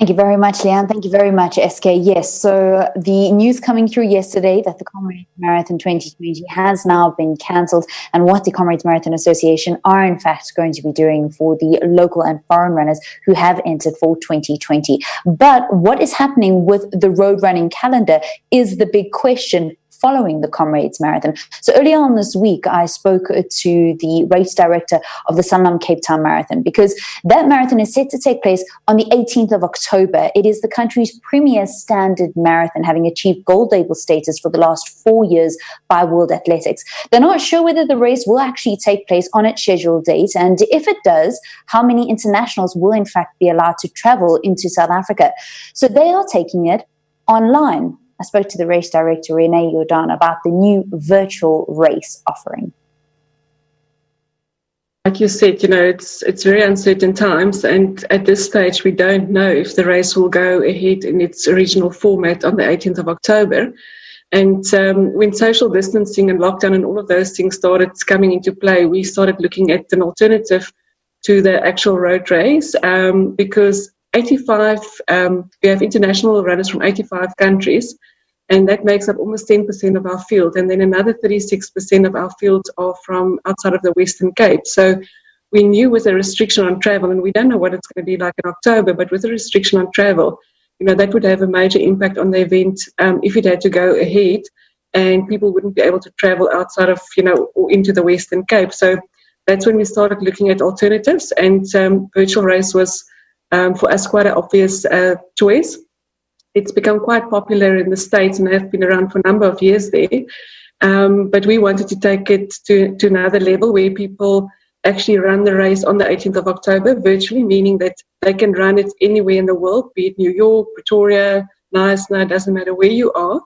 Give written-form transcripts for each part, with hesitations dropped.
Thank you very much, Leanne. Thank you very much, SK. Yes, so the news coming through yesterday that the Comrades Marathon 2020 has now been cancelled, and what the Comrades Marathon Association are in fact going to be doing for the local and foreign runners who have entered for 2020. But what is happening with the road running calendar is the big question following the Comrades Marathon. So earlier on this week, I spoke to the race director of the Sanlam Cape Town Marathon, because that marathon is set to take place on the 18th of October. It is the country's premier standard marathon, having achieved gold label status for the last 4 years by World Athletics. They're not sure whether the race will actually take place on its scheduled date, and if it does, how many internationals will in fact be allowed to travel into South Africa. So they are taking it online. I spoke to the race director, Renee Jordaan, about the new virtual race offering. Like you said, it's very uncertain times, and at this stage we don't know if the race will go ahead in its original format on the 18th of October. And when social distancing and lockdown and all of those things started coming into play, we started looking at an alternative to the actual road race, because 85, we have international runners from 85 countries, and that makes up almost 10% of our field. And then another 36% of our field are from outside of the Western Cape. So we knew with a restriction on travel, and we don't know what it's going to be like in October, but with a restriction on travel, that would have a major impact on the event if it had to go ahead, and people wouldn't be able to travel outside of, or into the Western Cape. So that's when we started looking at alternatives, and virtual race was, for us, quite an obvious choice. It's become quite popular in the States and have been around for a number of years there. But we wanted to take it to another level where people actually run the race on the 18th of October virtually, meaning that they can run it anywhere in the world, be it New York, Pretoria, Knysna, doesn't matter where you are.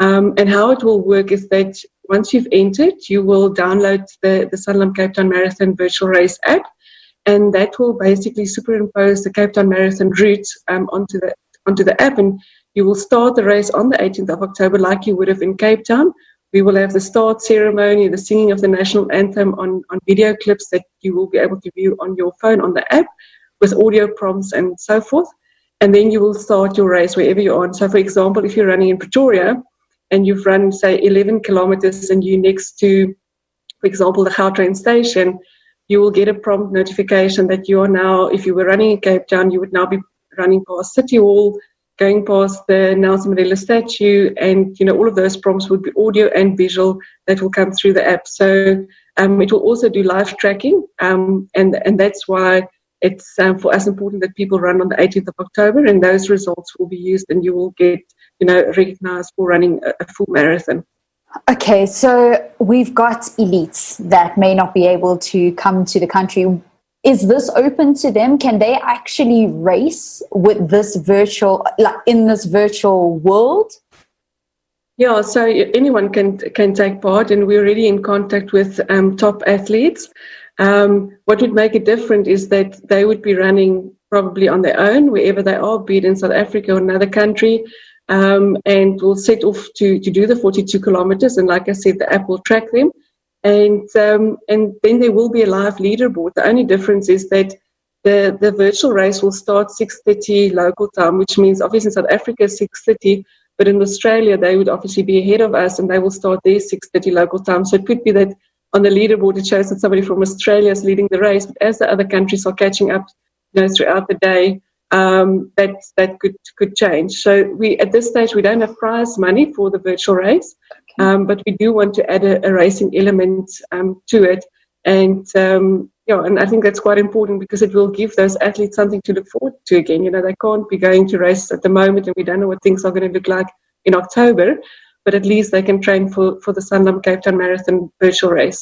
And how it will work is that once you've entered, you will download the Sanlam Cape Town Marathon virtual race app, and that will basically superimpose the Cape Town Marathon route onto the app, and you will start the race on the 18th of October like you would have in Cape Town. We will have the start ceremony, the singing of the national anthem on video clips that you will be able to view on your phone on the app with audio prompts and so forth. And then you will start your race wherever you're on. So, for example, if you're running in Pretoria and you've run, say, 11 kilometers and you're next to, for example, the Gautrain station, you will get a prompt notification that you are now, if you were running in Cape Town, you would now be running past City Hall, going past the Nelson Mandela statue, and all of those prompts would be audio and visual that will come through the app. So it will also do live tracking, and that's why it's for us important that people run on the 18th of October, and those results will be used, and you will get recognized for running a full marathon. Okay, so we've got elites that may not be able to come to the country. Is this open to them? Can they actually race with this in this virtual world? Yeah, so anyone can take part, and we're already in contact with top athletes. What would make it different is that they would be running probably on their own, wherever they are, be it in South Africa or another country, and will set off to do the 42 kilometers. And like I said, the app will track them. And then there will be a live leaderboard. The only difference is that the virtual race will start 6:30 local time, which means obviously in South Africa 6:30, but in Australia they would obviously be ahead of us, and they will start their 6:30 local time. So it could be that on the leaderboard it shows that somebody from Australia is leading the race, but as the other countries are catching up, throughout the day, that could change. So we at this stage we don't have prize money for the virtual race. But we do want to add a racing element to it, and and I think that's quite important because it will give those athletes something to look forward to again. They can't be going to races at the moment, and we don't know what things are going to look like in October, but at least they can train for the Sanlam Cape Town Marathon virtual race.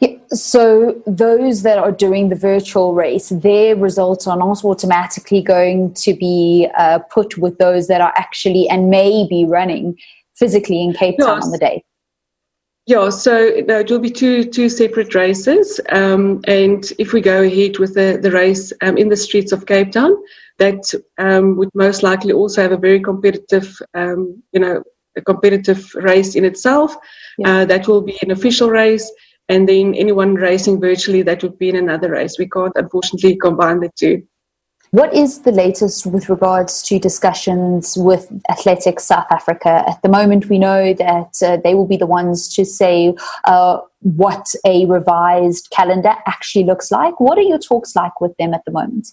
Yeah, so those that are doing the virtual race, their results are not automatically going to be put with those that are actually and may be running physically in Cape Town on the day. Yeah, so it will be two separate races, and if we go ahead with the race in the streets of Cape Town, that would most likely also have a very competitive, a competitive race in itself. Yeah. That will be an official race, and then anyone racing virtually, that would be in another race. We can't unfortunately combine the two. What is the latest with regards to discussions with Athletics South Africa? At the moment, we know that they will be the ones to say what a revised calendar actually looks like. What are your talks like with them at the moment?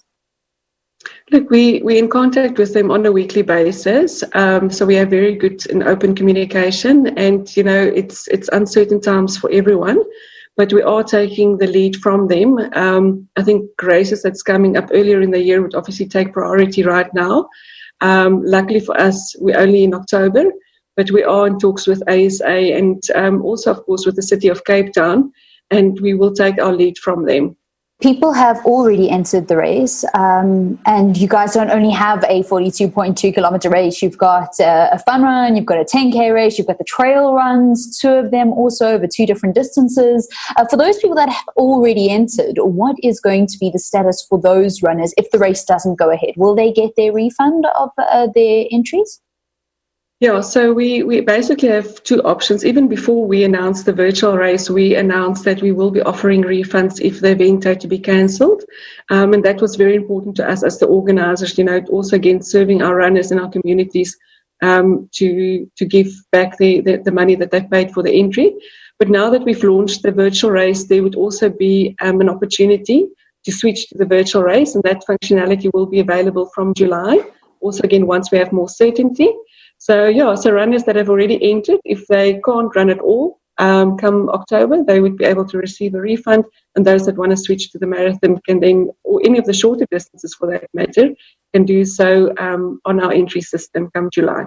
Look, we're in contact with them on a weekly basis. So we have very good and open communication. And, it's uncertain times for everyone. But we are taking the lead from them. I think races that's coming up earlier in the year would obviously take priority right now. Luckily for us, we're only in October, but we are in talks with ASA and also, of course, with the City of Cape Town, and we will take our lead from them. People have already entered the race, and you guys don't only have a 42.2 kilometer race. You've got a fun run, you've got a 10K race, you've got the trail runs, two of them also over two different distances. For those people that have already entered, what is going to be the status for those runners if the race doesn't go ahead? Will they get their refund of their entries? Yeah, so we basically have two options. Even before we announced the virtual race, we announced that we will be offering refunds if the event had to be cancelled. And that was very important to us as the organisers, also again serving our runners and our communities to give back the money that they paid for the entry. But now that we've launched the virtual race, there would also be an opportunity to switch to the virtual race, and that functionality will be available from July. Also, again, once we have more certainty. So runners that have already entered, if they can't run at all, come October, they would be able to receive a refund. And those that want to switch to the marathon can then, or any of the shorter distances for that matter, can do so on our entry system come July.